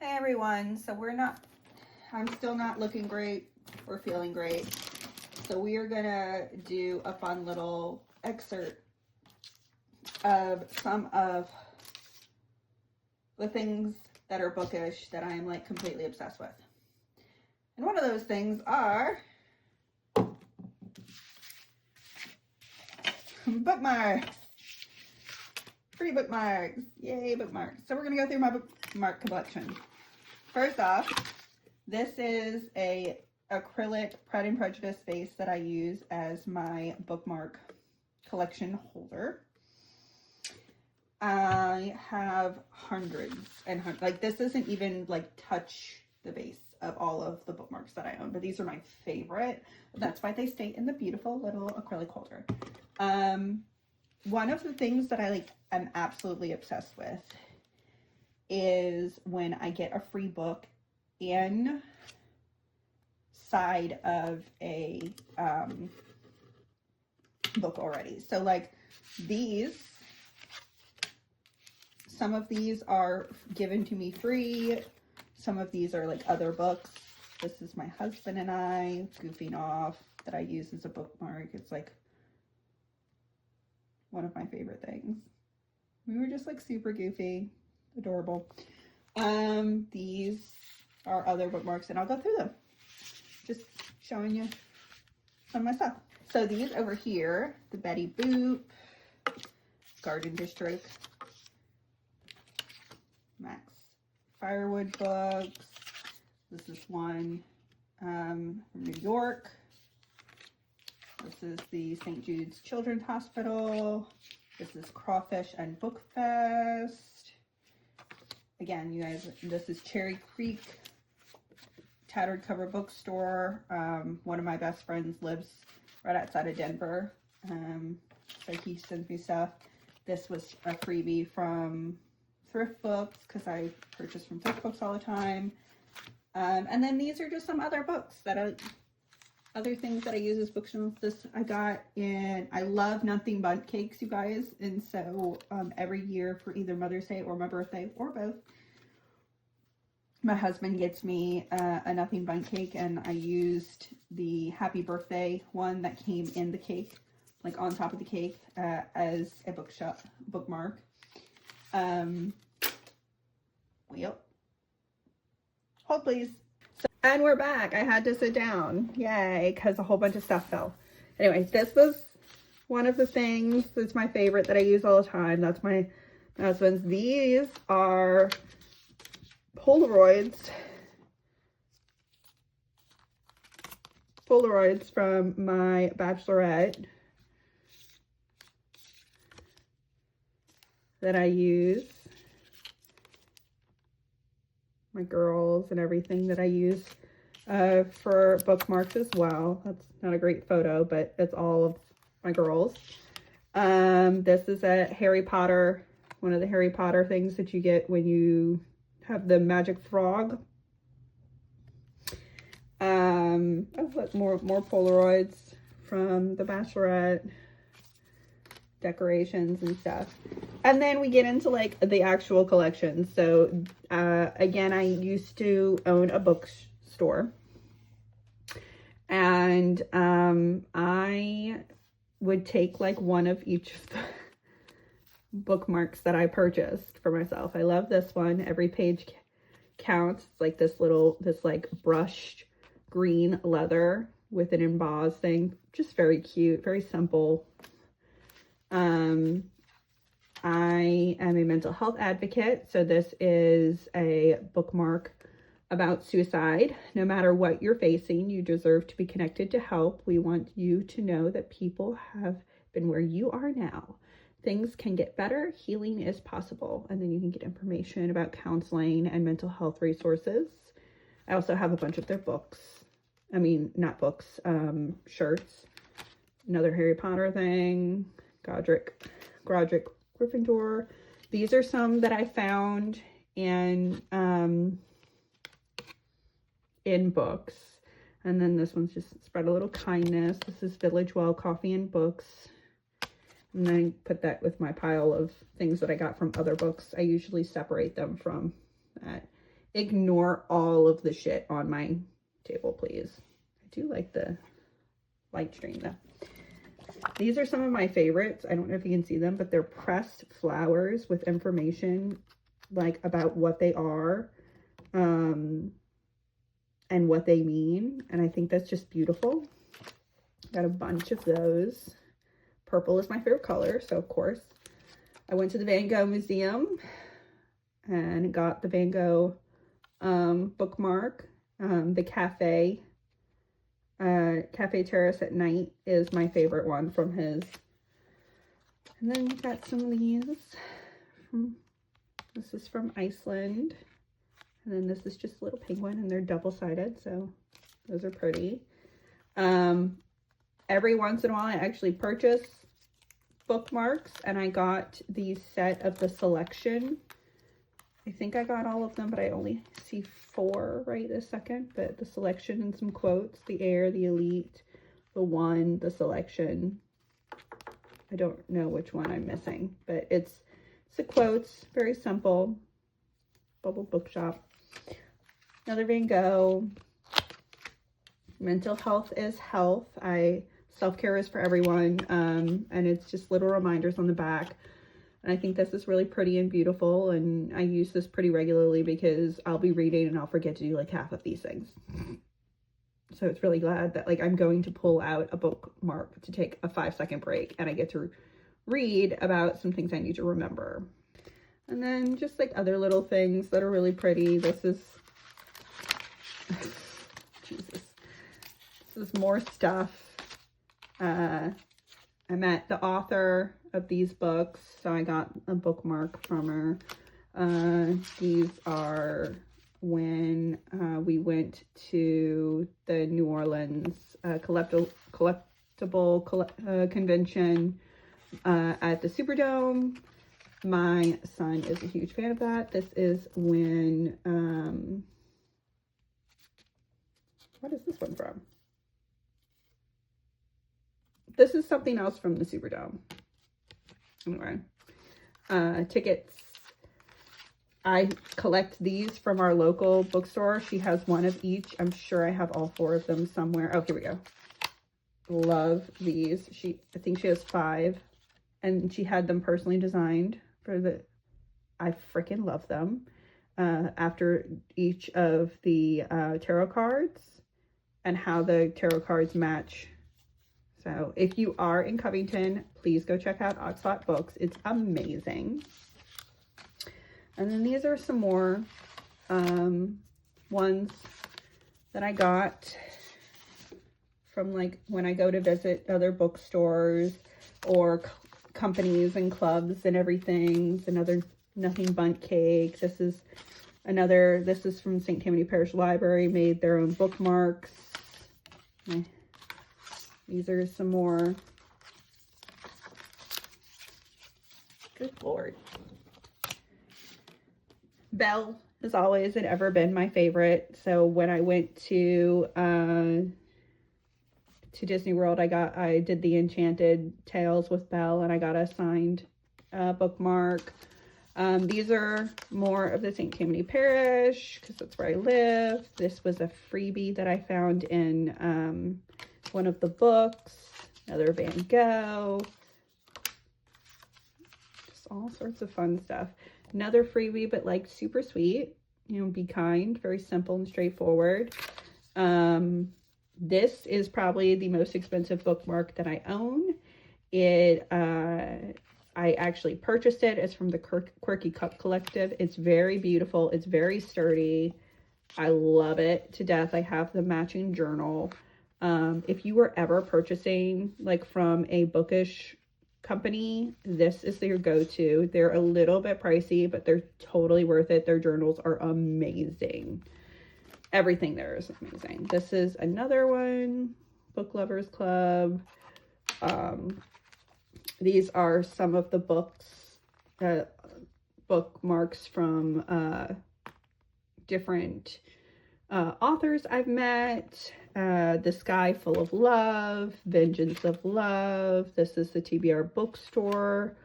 Hey everyone, so I'm still not looking great or feeling great. So we are gonna do a fun little excerpt of some of the things that are bookish that I am like completely obsessed with. And one of those things are bookmarks. Free bookmarks. Yay, bookmarks. So we're gonna go through my bookmark collection. First off, this is a acrylic Pride and Prejudice base that I use as my bookmark collection holder. I have hundreds and hundreds. Like, this doesn't even like touch the base of all of the bookmarks that I own, but these are my favorite. That's why they stay in the beautiful little acrylic holder. One of the things that I am absolutely obsessed with is when I get a free book inside of a book already. So like these, some of these are given to me free. Some of these are like other books. This is my husband and I goofing off that I use as a bookmark. It's like one of my favorite things. We were just like super goofy, adorable. These are other bookmarks and I'll go through them. Just showing you some of my stuff. So these over here, the Betty Boop, Garden District, Max Firewood books. This is one from New York. This is the St. Jude's Children's Hospital. This is Crawfish and Book Fest. Again, you guys, this is Cherry Creek Tattered Cover Bookstore. One of my best friends lives right outside of Denver. So he sends me stuff. This was a freebie from Thrift Books because I purchase from Thrift Books all the time. And then these are just some other books that other things that I use as bookshelves. This I got in, I love nothing bundt cakes, you guys. And so every year for either Mother's Day or my birthday or both, my husband gets me a nothing bundt cake, and I used the happy birthday one that came in the cake, like on top of the cake, as a bookmark. Well, hold please. And we're back. I had to sit down. Yay, because a whole bunch of stuff fell. Anyway, this was one of the things that's my favorite that I use all the time. That's my husband's. These are Polaroids from my bachelorette that I use. My girls and everything that I use for bookmarks as well. That's not a great photo, but it's all of my girls. This is a Harry Potter, one of the Harry Potter things that you get when you have the magic frog. Oh, look, more Polaroids from the bachelorette, decorations and stuff. And then we get into like the actual collection. So again, I used to own a bookstore, and I would take like one of each of the bookmarks that I purchased for myself. I love this one. Every page counts. It's like this like brushed green leather with an embossed thing. Just very cute, very simple. I am a mental health advocate, so this is a bookmark about suicide. No matter what you're facing, you deserve to be connected to help. We want you to know that people have been where you are now. Things can get better. Healing is possible. And then you can get information about counseling and mental health resources. I also have a bunch of their books. I mean, not books, shirts. Another Harry Potter thing. Godric Gryffindor. These are some that I found in books. And then this one's just Spread a Little Kindness. This is Village Well Coffee and Books. And then I put that with my pile of things that I got from other books. I usually separate them from that. Ignore all of the shit on my table, please. I do like the light stream though. These are some of my favorites. I don't know if you can see them, but they're pressed flowers with information like about what they are and what they mean. And I think that's just beautiful. Got a bunch of those. Purple is my favorite color, so of course. I went to the Van Gogh Museum and got the Van Gogh bookmark. The Cafe Terrace at Night is my favorite one from his. And then we've got some of these. This is from Iceland. And then this is just a little penguin, and they're double-sided, so those are pretty. Every once in a while, I actually purchase bookmarks, and I got the set of the selection. I think I got all of them, but I only see 4 right this second. But the selection and some quotes, the Air, the Elite, the One, the Selection. I don't know which one I'm missing, but it's the quotes, very simple. Bubble Bookshop. Another Van Gogh. Mental health is health. Self-care is for everyone. And it's just little reminders on the back. And I think this is really pretty and beautiful, and I use this pretty regularly because I'll be reading and I'll forget to do like half of these things. So it's really glad that like I'm going to pull out a bookmark to take a 5-second break, and I get to read about some things I need to remember. And then just like other little things that are really pretty. This is, Jesus, this is more stuff. I met the author of these books, so I got a bookmark from her. These are when we went to the New Orleans collectible convention at the Superdome. My son is a huge fan of that. This is when, what is this one from? This is something else from the Superdome. Anyway, tickets. I collect these from our local bookstore. She has one of each. I'm sure I have all 4 of them somewhere. Oh, here we go. Love these. I think she has 5, and she had them personally designed for the, I freaking love them. After each of the tarot cards and how the tarot cards match. So if you are in Covington, please go check out Oxford Books. It's amazing. And then these are some more ones that I got from like when I go to visit other bookstores or companies and clubs and everything. Another Nothing Bundt Cake. This is from St. Tammany Parish Library, made their own bookmarks. These are some more. Good Lord. Belle has always and ever been my favorite. So when I went to Disney World, I did the Enchanted Tales with Belle, and I got a signed bookmark. These are more of the St. Tammany Parish because that's where I live. This was a freebie that I found in one of the books. Another Van Gogh. Just all sorts of fun stuff. Another freebie, but like super sweet. You know, Be Kind. Very simple and straightforward. This is probably the most expensive bookmark that I own. I actually purchased it. It's from the Quirky Cup Collective. It's very beautiful. It's very sturdy. I love it to death. I have the matching journal. If you were ever purchasing like from a bookish company, this is your go-to. They're a little bit pricey, but they're totally worth it. Their journals are amazing. Everything there is amazing. This is another one, Book Lovers Club. These are some of the bookmarks from different authors I've met. The Sky Full of Love, Vengeance of Love. This is the TBR bookstore.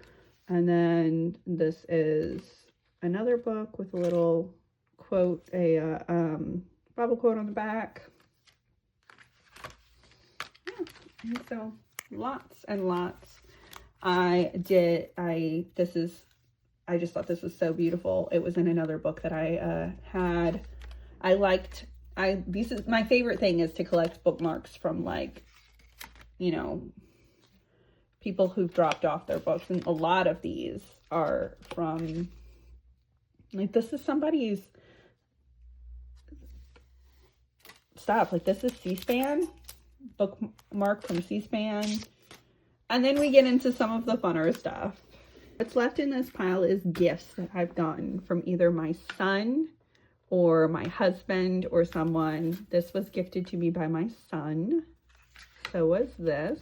And then this is another book with a little quote, a Bible quote on the back. Yeah, and so lots and lots. I just thought this was so beautiful. It was in another book that I had. This is my favorite thing, is to collect bookmarks from, like, you know, people who've dropped off their books. And a lot of these are from, like, this is somebody's stuff. Like, this is C-SPAN, bookmark from C-SPAN. And then we get into some of the funner stuff. What's left in this pile is gifts that I've gotten from either my son or my husband or someone. This was gifted to me by my son. So was this.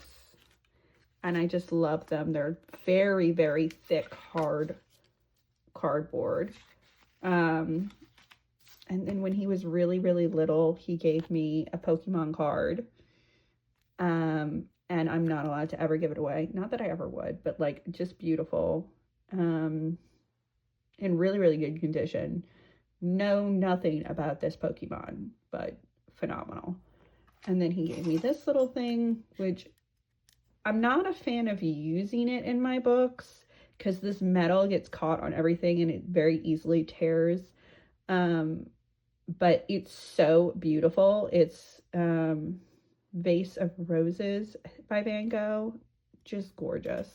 And I just love them. They're very, very thick, hard cardboard. And then when he was really, really little, he gave me a Pokemon card. And I'm not allowed to ever give it away. Not that I ever would, but, like, just beautiful. In really, really good condition. Know nothing about this Pokemon, but phenomenal. And then he gave me this little thing, which I'm not a fan of using it in my books because this metal gets caught on everything and it very easily tears. But it's so beautiful. It's Vase of Roses by Van Gogh. Just gorgeous.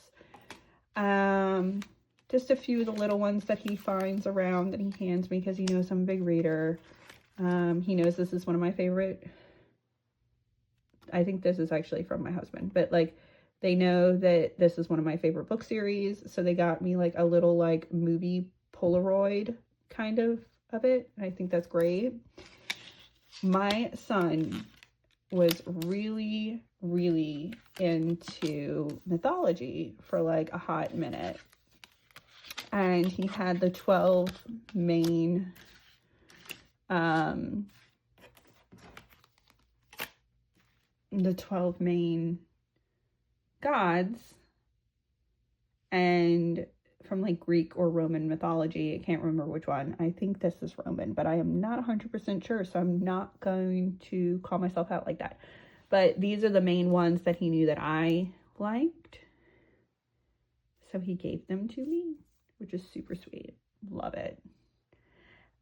Just a few of the little ones that he finds around that he hands me because he knows I'm a big reader. He knows this is one of my favorite. I think this is actually from my husband, but, like, they know that this is one of my favorite book series. So they got me, like, a little, like, movie Polaroid kind of it. And I think that's great. My son was really, really into mythology for, like, a hot minute. And he had the 12 main gods, and from, like, Greek or Roman mythology. I can't remember which one. I think this is Roman, but I am not 100% sure, so I'm not going to call myself out like that. But these are the main ones that he knew that I liked. So he gave them to me, which is super sweet. Love it.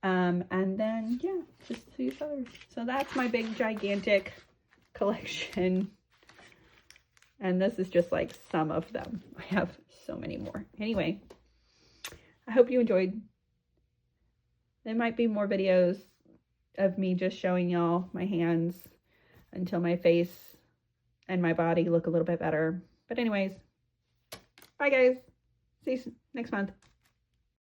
And then, yeah, just these others. So that's my big, gigantic collection. And this is just, like, some of them. I have so many more. Anyway, I hope you enjoyed. There might be more videos of me just showing y'all my hands until my face and my body look a little bit better. But anyways, bye guys. See you next month.